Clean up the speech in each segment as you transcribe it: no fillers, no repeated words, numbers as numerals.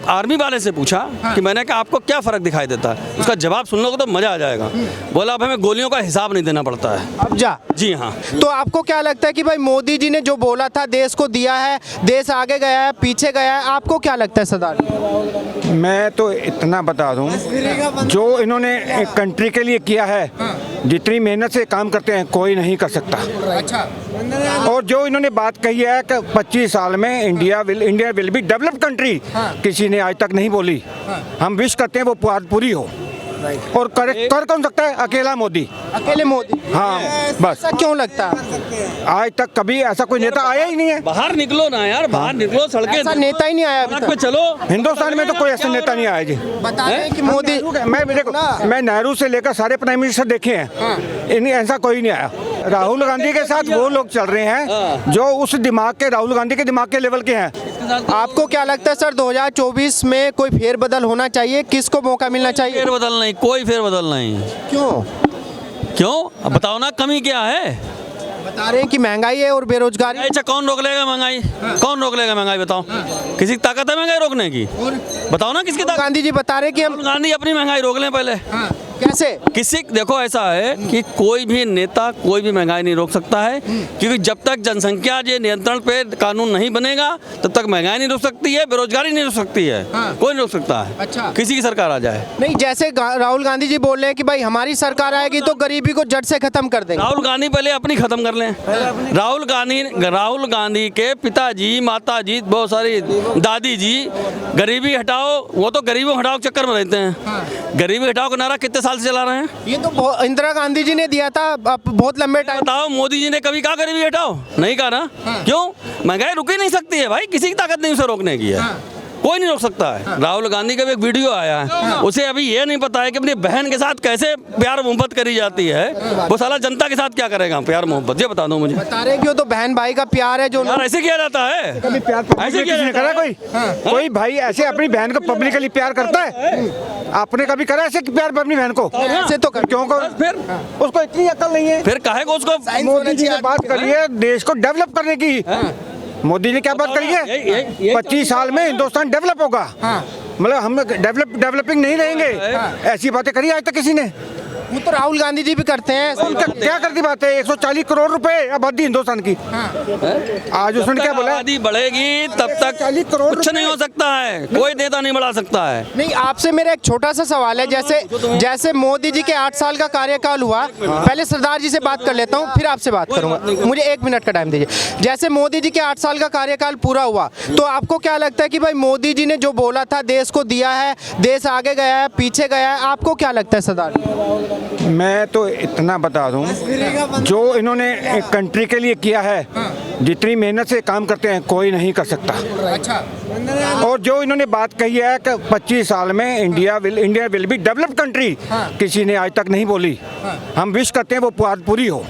Army वाले से पूछा कि मैंने कहा आपको क्या फ़र्क दिखाई देता है, उसका जवाब सुन लोगे तो मज़ा आ जाएगा। बोला अब हमें गोलियों का हिसाब नहीं देना पड़ता है। अब जा जी हाँ। तो आपको क्या लगता है कि भाई मोदी जी ने जो बोला था देश को दिया है, देश आगे गया है पीछे गया है, आपको क्या लगता है सरदार जी? मैं तो इतना बता दूं, जो इन्होंने कंट्री के लिए किया है, जितनी मेहनत से काम करते हैं कोई नहीं कर सकता। अच्छा। और जो इन्होंने बात कही है कि 25 साल में India will be developed country, किसी ने आज तक नहीं बोली। हम विश करते हैं वो बात पूरी हो। और कर कौन सकता है? अकेला मोदी। अकेले मोदी? हाँ बस। ऐसा क्यों लगता है? आज तक कभी ऐसा कोई नेता आया ही नहीं है। बाहर निकलो ना यार, बाहर निकलो, सड़कें ऐसा नेता ही नहीं आया अभी सड़क तक। पे चलो। हिंदुस्तान में तो कोई ऐसा नेता नहीं आया जी। बता रहे हैं कि मोदी मैं नेहरू से लेकर सारे प्राइम मिनिस्टर देखे हैं, इन्हें ऐसा कोई नहीं आया। राहुल गांधी के साथ वो लोग चल रहे हैं जो उस दिमाग के, राहुल गांधी के दिमाग के लेवल के हैं। आपको क्या लगता है सर 2024 में कोई फेरबदल होना चाहिए, किसको मौका मिलना चाहिए? फेरबदल नहीं, कोई फेरबदल नहीं। क्यों? क्यों? अब बताओ ना, कमी क्या है? बता रहे हैं कि महंगाई है और बेरोजगारी। अच्छा, कौन रोक लेगा महंगाई? कौन रोक लेगा महंगाई? बताओ। किसी की ताकत है महंगाई रोकने की? बताओ ना किसकी ताकत? गांधी जी बता रहे हैं कि हम गांधी अपनी महंगाई रोक लें पहले। कैसे? किसी देखो ऐसा है कि कोई भी नेता कोई भी महंगाई नहीं रोक सकता है, क्योंकि जब तक जनसंख्या के नियंत्रण पे कानून नहीं बनेगा तब तक महंगाई नहीं रोक सकती है, बेरोजगारी नहीं रोक सकती है। कोई नहीं रोक सकता है। अच्छा। किसी की सरकार आ जाए। नहीं, जैसे राहुल गांधी जी बोल रहे हैं कि भाई हमारी सरकार आएगी तो गरीबी को जड़ से खत्म कर देंगे। राहुल गांधी पहले अपनी खत्म कर लें। राहुल गांधी के पिताजी, माताजी, बहुत सारी दादी जी गरीबी हटाओ, वो तो गरीबी हटाओ के चक्कर में रहते हैं। गरीबी हटाओ का नारा कितने साल से चला रहे हैं? ये तो इंदिरा गांधी जी ने दिया था बहुत लंबे टाइम। बताओ, मोदी जी ने कभी कहा गरीबी हटाओ? नहीं कहा ना। क्यों? महंगाई रुक ही नहीं सकती है भाई, किसी की ताकत नहीं उसे रोकने की है। कोई नहीं रोक सकता है। राहुल गांधी का भी एक वीडियो आया है, उसे अभी ये नहीं पता है कि अपनी बहन के साथ कैसे प्यार मोहब्बत करी जाती है। वो साला जनता के साथ क्या करेगा प्यार मोहब्बत? ये बता दो मुझे। बता रहे कि वो तो बहन भाई का प्यार है जो यार ऐसे किया जाता है? कभी प्यार ऐसे किया किसी ने करा? कोई भाई ऐसे अपनी बहन को पब्लिकली प्यार करता है? आपने कभी करा ऐसे कि प्यार अपनी बहन को? ऐसे तो क्यों कर? फिर उसको इतनी अकल नहीं है। फिर काहे को उसको मोदी जी ने बात करी है देश को डेवलप करने की। मोदी ने क्या बात करी है? 25 साल में हिंदुस्तान डेवलप होगा। मतलब हम डेवलपिंग नहीं रहेंगे, ऐसी बातें करी आज तक किसी ने? वो तो राहुल गांधी जी भी करते हैं। उनका क्या करती बात है? 140 करोड़ रुपए आबादी हिंदुस्तान की। आज उसने क्या बोला? आबादी बढ़ेगी तब तक 40 करोड़ कुछ नहीं हो सकता है, कोई नेता नहीं बढ़ा सकता है। नहीं, आपसे मेरा एक छोटा सा सवाल है, जैसे मोदी जी के 8 साल का कार्यकाल हुआ, पहले सरदार जी से बात कर लेता हूँ फिर आपसे बात करूंगा, मुझे 1 मिनट का टाइम दीजिए। जैसे मोदी जी के 8 साल का कार्यकाल पूरा हुआ तो आपको क्या लगता है कि भाई मोदी जी ने जो बोला था देश को दिया है, देश आगे गया है पीछे गया है, आपको क्या लगता है सरदार जी? मैं तो इतना बता दूं, जो इन्होंने कंट्री के लिए किया है, जितनी मेहनत से काम करते हैं कोई नहीं कर सकता। अच्छा। और जो इन्होंने बात कही है कि 25 साल में India will be developed country, किसी ने आज तक नहीं बोली। हम विश करते हैं वो बात पूरी हो।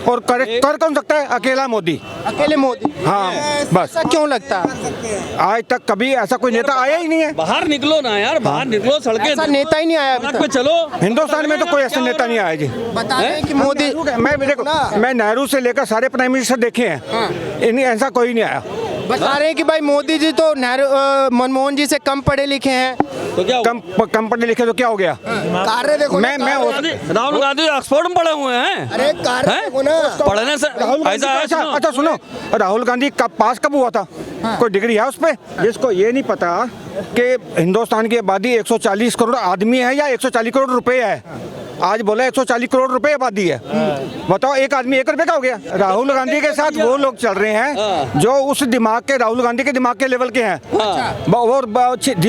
और कर कौन सकता है? अकेला मोदी। अकेले मोदी? हाँ बस। ऐसा क्यों लगता है? आज तक कभी ऐसा कोई नेता आया ही नहीं है। बाहर निकलो ना यार, बाहर निकलो, सड़कें ऐसा नेता ही नहीं आया अभी सड़क तक। पे चलो। हिंदुस्तान में तो कोई ऐसा नेता नहीं आया जी। बता रहे हैं कि मोदी मैं नेहरू से लेकर सारे प्राइम मिनिस्टर देखे हैं, इन्हें ऐसा कोई नहीं आया। बता रहे हैं कि भाई मोदी जी तो मनमोहन जी से कम पढ़े लिखे हैं। तो क्या कम पढ़े लिखे तो क्या हो गया? कार्य देखो। राहुल गांधी ऑक्सफोर्ड में पढ़े हुए हैं। अरे कार्य देखो ना। पढ़ने से ऐसा है। अच्छा सुनो, राहुल गांधी कब पास कब हुआ था? कोई डिग्री है उस पे? जिसको ये नहीं पता कि हिंदुस्तान की आबादी 140 करोड़ आदमी है या 140 करोड़ रुपए है। आज बोला 140 करोड़ रुपए आबादी है, बताओ एक आदमी 1 रुपए का हो गया। राहुल गांधी के साथ वो लोग चल रहे हैं जो उस दिमाग के, राहुल गांधी के दिमाग के लेवल के हैं। और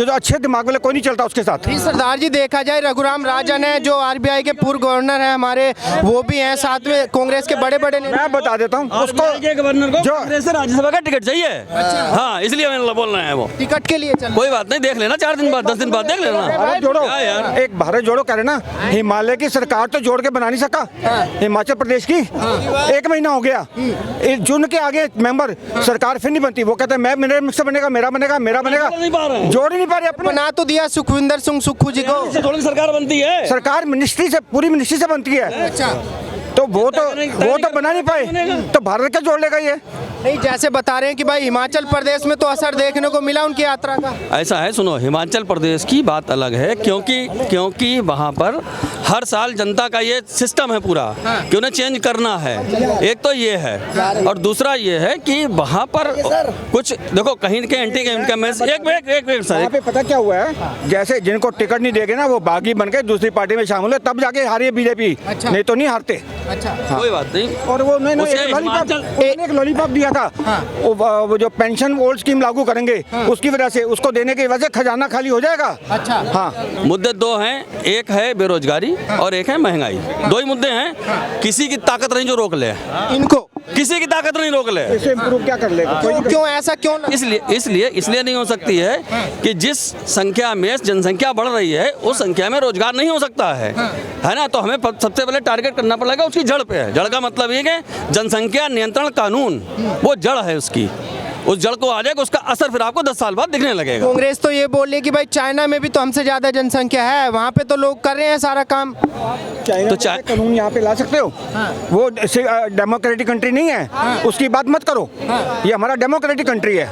अच्छे दिमाग वाले कोई नहीं चलता उसके साथ। सरदार जी देखा जाए रघुराम राजन है जो आरबीआई के पूर्व गवर्नर हैं हमारे, वो भी हैं, साथ में कांग्रेस के बड़े बड़े मैं बता देता हूँ उसको, गवर्नर को जो कांग्रेस से राज्यसभा का टिकट चाहिए। हाँ, इसलिए मैंने बोल रहे हैं वो टिकट के लिए चल। कोई बात नहीं, देख लेना 4 दिन बाद 10 दिन बाद देख लेना। भारत जोड़ो क्या यार? एक भारत जोड़ो कह रहे ना, हिमालय की सरकार तो जोड़ के बना नहीं सका। हिमाचल प्रदेश की 1 महीना हो गया, जून के आगे मेंबर सरकार फिर नहीं बनती। वो कहते हैं मैं मेरे से बनेगा, मेरा बनेगा, मेरा बनेगा, जोड़ ही नहीं पा रहे अपने। बना तो दिया सुखविंदर सिंह सुक्खू जी को। थोड़ी सरकार बनती है, सरकार मिनिस्ट्री से, पूरी मिनिस्ट्री से बनती है। अच्छा। तो वो तो बना नहीं पाए, तो भारत क्या जोड़ लेगा ये? नहीं, जैसे बता रहे हैं कि भाई हिमाचल प्रदेश में तो असर देखने को मिला उनकी यात्रा का। ऐसा है, सुनो, हिमाचल प्रदेश की बात अलग है, क्योंकि वहाँ पर हर साल जनता का ये सिस्टम है पूरा कि उन्हें चेंज करना है। एक तो ये है, और दूसरा ये है कि वहाँ पर कुछ देखो कहीं के एंटी एक यहाँ पे पता क्या हुआ है, जैसे जिनको टिकट नहीं देंगे ना वो बागी बन के दूसरी पार्टी में शामिल है, तब जाके हारी है बीजेपी। अच्छा। नहीं तो नहीं हारते। अच्छा, कोई बात नहीं। और वो उन्होंने उसे एक लॉलीपॉप दिया था, वो जो पेंशन ओल्ड स्कीम लागू करेंगे उसकी वजह से, उसको देने की वजह से खजाना खाली हो जाएगा। अच्छा, हाँ, मुद्दे दो हैं, एक है बेरोजगारी और एक है महंगाई। दो ही मुद्दे हैं, किसी की ताकत नहीं जो रोक ले, इनको किसी की ताकत नहीं रोक ले। इसे इम्प्रूव क्या कर लेगा? क्यों ऐसा क्यों इसलिए नहीं हो सकती है कि जिस संख्या में जनसंख्या बढ़ रही है उस संख्या में रोजगार नहीं हो सकता है ना। तो हमें सबसे पहले टारगेट करना पड़ेगा उसकी जड़ पे है। जड़ का मतलब ये कि जनसंख्या नियंत्रण कानून वो जड़ है उसकी, उस जड़ को आ जाएगा, उसका असर फिर आपको 10 साल बाद दिखने लगेगा। कांग्रेस तो ये बोल रही है कि भाई चाइना में भी तो हमसे ज्यादा जनसंख्या है, वहाँ पे तो लोग कर रहे हैं सारा काम। चाइना तो कानून यहाँ पे ला सकते हो? वो डेमोक्रेटिक कंट्री नहीं है, उसकी बात मत करो। ये हमारा डेमोक्रेटिक कंट्री है।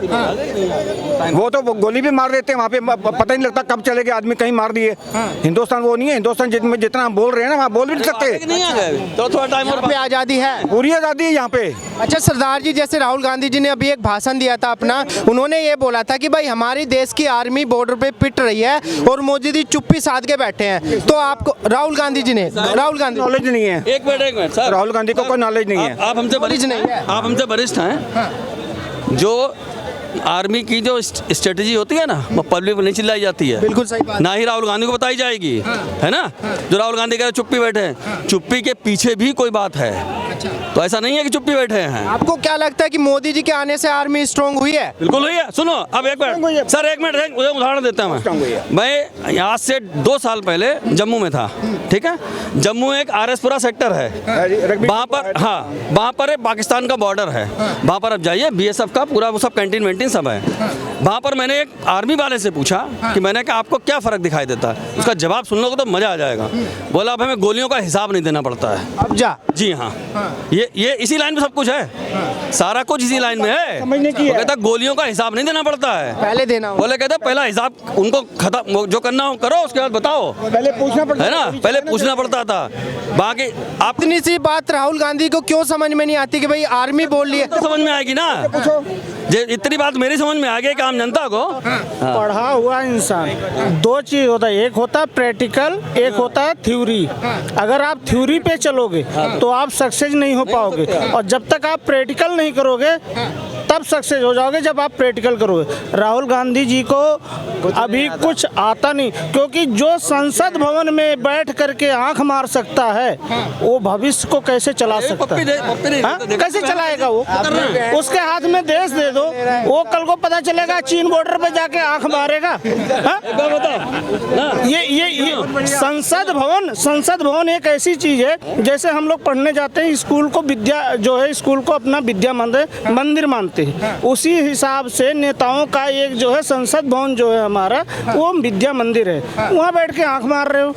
वो तो गोली भी मार देते हैं वहाँ पे, पता नहीं लगता कब चले गए आदमी, कहीं मार दिए। हिंदुस्तान वो नहीं है। हिंदुस्तान जितना हम बोल रहे हैं ना, वहाँ बोल भी नहीं सकते। नहीं आ गए तो थोड़ा टाइम और पे आज़ादी है, पूरी आज़ादी है यहाँ पे। अच्छा सरदार जी, जैसे राहुल गांधी जी ने अभी एक भाषण दिया था अपना, उन्होंने ये बोला था कि भाई हमारी देश की आर्मी बॉर्डर पे पिट रही है और मोदी जी चुप्पी साध के बैठे हैं। तो आपको राहुल गांधी नॉलेज नहीं है। एक मिनट सर, राहुल गांधी को कोई नॉलेज नहीं है। आप हमसे वरिष्ठ नहीं है। आप हमसे वरिष्ठ हैं। जो आर्मी की जो स्ट्रेटजी होती है ना, वो पब्लिक में नहीं चिल्लाई जाती है। बिल्कुल सही बात। ना ही राहुल गांधी को बताई जाएगी, है ना। जो राहुल गांधी कह रहे चुप्पी बैठे हैं, चुप्पी के पीछे भी कोई बात है। तो ऐसा नहीं है कि चुप्पी बैठे हैं। आपको क्या लगता है कि मोदी जी के आने से आर्मी स्ट्रांग हुई है? बिल्कुल हुई है। सुनो अब एक मिनट सर, एक मिनट उदाहरण देता हूँ मैं आज से 2 साल पहले जम्मू में था, ठीक है। जम्मू एक आरएसपुरा सेक्टर है, वहाँ पर, हाँ, वहाँ पर पाकिस्तान का बॉर्डर है। वहाँ पर आप जाइए, बीएसएफ का पूरा वो सब कैंटीन वैंटीन सब है। वहाँ पर मैंने एक आर्मी वाले से पूछा कि मैंने कहा आपको क्या फ़र्क दिखाई देता है? उसका जवाब सुन लोगे तो मज़ा आ जाएगा। बोला अब हमें गोलियों का हिसाब नहीं देना पड़ता है। अब जा, जी हाँ, ये इसी लाइन में सब कुछ है, सारा कुछ इसी लाइन में है। समझने की है। कहता गोलियों का हिसाब नहीं देना पड़ता है, पहले देना होगा। बोले कहता पहला हिसाब उनको खत्म, जो करना हो करो, उसके बाद बताओ, पहले पूछना पड़ता है ना। पहले पूछना पड़ता था। बाकी आप इतनी सी बात राहुल गांधी को क्यों समझ में नहीं आती कि भाई आर्मी बोल रही है? तो समझ में आएगी ना। इतनी बात मेरी समझ में आ गई कि आम जनता को। पढ़ा हुआ इंसान, दो चीज होता है, एक होता है प्रैक्टिकल, एक होता है थ्योरी। अगर आप थ्योरी पे चलोगे तो आप सक्सेस नहीं हो पाओगे, और जब तक आप प्रैक्टिकल नहीं करोगे तब सक्सेस हो जाओगे जब आप प्रैक्टिकल करोगे। राहुल गांधी जी को अभी कुछ आता नहीं, क्योंकि जो संसद भवन में बैठ करके आंख मार सकता है वो भविष्य को कैसे चला सकता है? हाँ? कैसे चलाएगा वो? उसके हाथ में देश दे दो, वो कल को पता चलेगा चीन बॉर्डर पे जाके आंख मारेगा। हाँ? ये संसद भवन एक ऐसी चीज है, जैसे हम लोग पढ़ने जाते हैं स्कूल को, विद्या जो है स्कूल को अपना विद्या मंदिर मानते हैं, उसी हिसाब से नेताओं का एक जो है संसद भवन जो है हमारा, वो विद्या मंदिर है। वहाँ बैठ के आंख मार रहे हो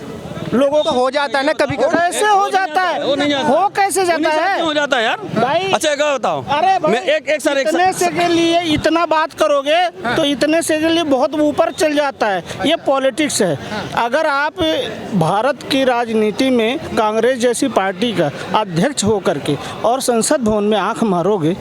लोगों को। हो जाता है ना कभी कभी। कैसे हो जाता है? हो कैसे जाता है? हो जाता है यार भाई। अच्छा क्या बताओ, अरे भाई, मैं एक सर इतने से के लिए इतना बात करोगे तो इतने से के लिए बहुत ऊपर चल जाता है। ये पॉलिटिक्स है। अगर आप भारत की राजनीति में कांग्रेस जैसी पार्टी का अध्यक्ष होकर के और संसद भवन में आंख मारोगे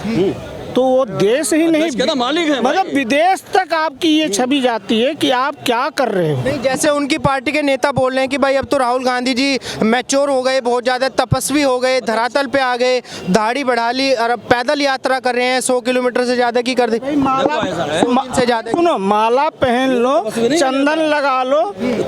तो वो देश ही नहीं, मालिक है, मतलब विदेश तक आपकी ये छवि जाती है कि आप क्या कर रहे हो। नहीं, जैसे उनकी पार्टी के नेता बोल रहे हैं कि भाई अब तो राहुल गांधी जी मैच्योर हो गए, बहुत ज़्यादा तपस्वी हो गए, धरातल पे आ गए, दाढ़ी बढ़ा ली और अब पैदल यात्रा कर रहे हैं, 100 किलोमीटर से ज़्यादा की कर दी, से ज़्यादा। सुनो, माला पहन लो, चंदन लगा लो,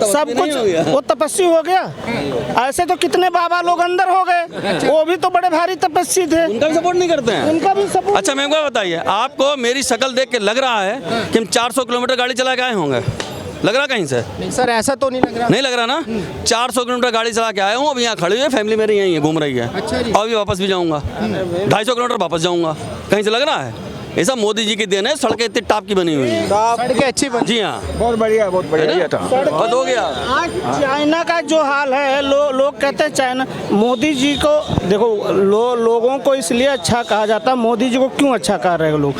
सब कुछ, वो तपस्वी हो गया। ऐसे तो कितने बाबा लोग अंदर हो गए, वो भी तो बड़े भारी तपस्वी थे, उनका भी सपोर्ट नहीं करते हैं। उनका भी सपोर्ट। अच्छा मैं बताइए, आपको मेरी शक्ल देख के लग रहा है कि हम 400 किलोमीटर गाड़ी चला के आए होंगे? लग रहा कहीं से? नहीं सर, ऐसा तो नहीं लग रहा। नहीं लग रहा ना। 400 किलोमीटर गाड़ी चला के आया हूँ, अब यहाँ खड़ी हुई है, फैमिली मेरी यहीं है, घूम रही है। अच्छा जी। और अभी वापस भी जाऊँगा, 250 किलोमीटर वापस जाऊँगा। कहीं से लग रहा है? ऐसा मोदी जी की देन है, सड़कें इतनी टाप की बनी हुई हैं। सड़कें अच्छी बनी। जी हाँ, बहुत बढ़िया ये था। बंद हो गया। आज चाइना का जो हाल है, लोग कहते हैं चाइना, मोदी जी को देखो, लोगों को इसलिए अच्छा कहा जाता है। मोदी जी को क्यों अच्छा कह रहे हैं लोग?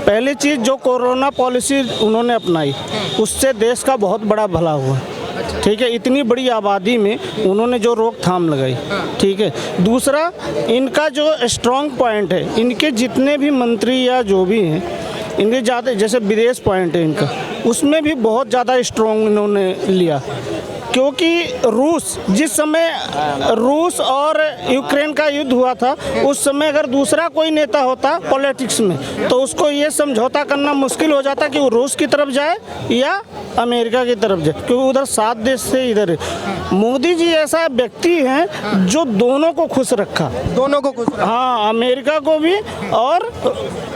पहली चीज़, जो कोरोना पॉलिसी उन्होंने अपनाई, उससे देश का बहुत बड़ा भला हुआ। ठीक है, इतनी बड़ी आबादी में उन्होंने जो रोकथाम लगाई। ठीक है, दूसरा, इनका जो स्ट्रॉन्ग पॉइंट है, इनके जितने भी मंत्री या जो भी हैं, इनके ज़्यादा, जैसे विदेश पॉइंट है इनका, उसमें भी बहुत ज़्यादा स्ट्रॉन्ग इन्होंने लिया। क्योंकि जिस समय रूस और यूक्रेन का युद्ध हुआ था, उस समय अगर दूसरा कोई नेता होता पॉलिटिक्स में, तो उसको ये समझौता करना मुश्किल हो जाता कि वो रूस की तरफ जाए या अमेरिका की तरफ जाए, क्योंकि उधर 7 देश से इधर है। मोदी जी ऐसा व्यक्ति हैं जो दोनों को खुश रखा, दोनों को कुछ। हाँ, अमेरिका को भी और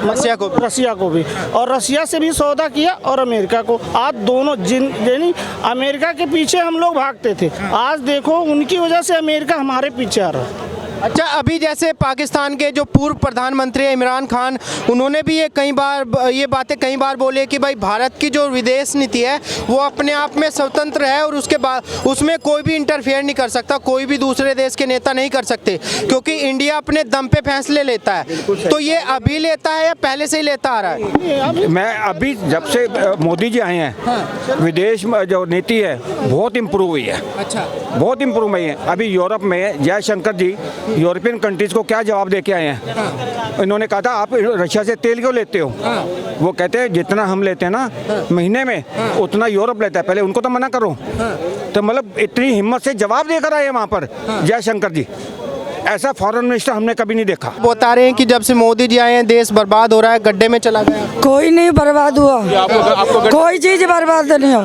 रसिया को भी, और रसिया से भी सौदा किया और अमेरिका को। आज दोनों यानी अमेरिका के पीछे हम लोग भागते थे, आज देखो उनकी वजह से अमेरिका हमारे पीछे आ रहा है। अच्छा, अभी जैसे पाकिस्तान के जो पूर्व प्रधानमंत्री हैं इमरान खान, उन्होंने भी ये बातें कई बार बोले कि भाई भारत की जो विदेश नीति है वो अपने आप में स्वतंत्र है और उसके बाद उसमें कोई भी इंटरफेयर नहीं कर सकता, कोई भी दूसरे देश के नेता नहीं कर सकते, क्योंकि इंडिया अपने दम पे फैसले लेता है। तो ये अभी लेता है या पहले से ही लेता आ रहा है? मैं अभी जब से मोदी जी आए हैं, विदेश में जो नीति है बहुत इम्प्रूव हुई है। अच्छा, बहुत इम्प्रूव हुई है। अभी यूरोप में जयशंकर जी यूरोपियन कंट्रीज को क्या जवाब दे के आए हैं? इन्होंने कहा था आप रशिया से तेल क्यों लेते हो? वो कहते हैं जितना हम लेते हैं ना महीने में, उतना यूरोप लेता है, पहले उनको तो मना करो। तो मतलब इतनी हिम्मत से जवाब देकर आए वहाँ पर जयशंकर जी। ऐसा फॉरेन मिनिस्टर हमने कभी नहीं देखा। बता रहे हैं कि जब से मोदी जी आए हैं देश बर्बाद हो रहा है, गड्ढे में चला गया। कोई नहीं बर्बाद हुआ, कोई चीज बर्बाद नहीं हो।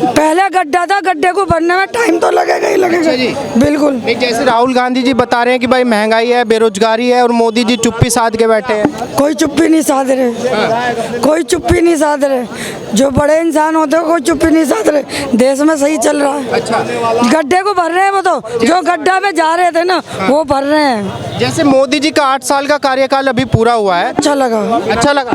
पहले गड्ढा था, गड्ढे को भरने में टाइम तो लगेगा ही लगेगा। बिल्कुल। जैसे राहुल गांधी जी बता रहे हैं कि भाई महंगाई है, बेरोजगारी है, और मोदी जी चुप्पी साध के बैठे हैं। कोई चुप्पी नहीं साध रहे, कोई चुप्पी नहीं साध रहे। जो बड़े इंसान होते हैं कोई चुप्पी नहीं साध रहे। देश में सही चल रहा है। अच्छा, गड्ढे को भर रहे हैं वो, तो जो गड्ढा में जा रहे थे ना वो भर रहे हैं। जैसे मोदी जी का 8 साल का कार्यकाल अभी पूरा हुआ है, अच्छा लगा। अच्छा लगा।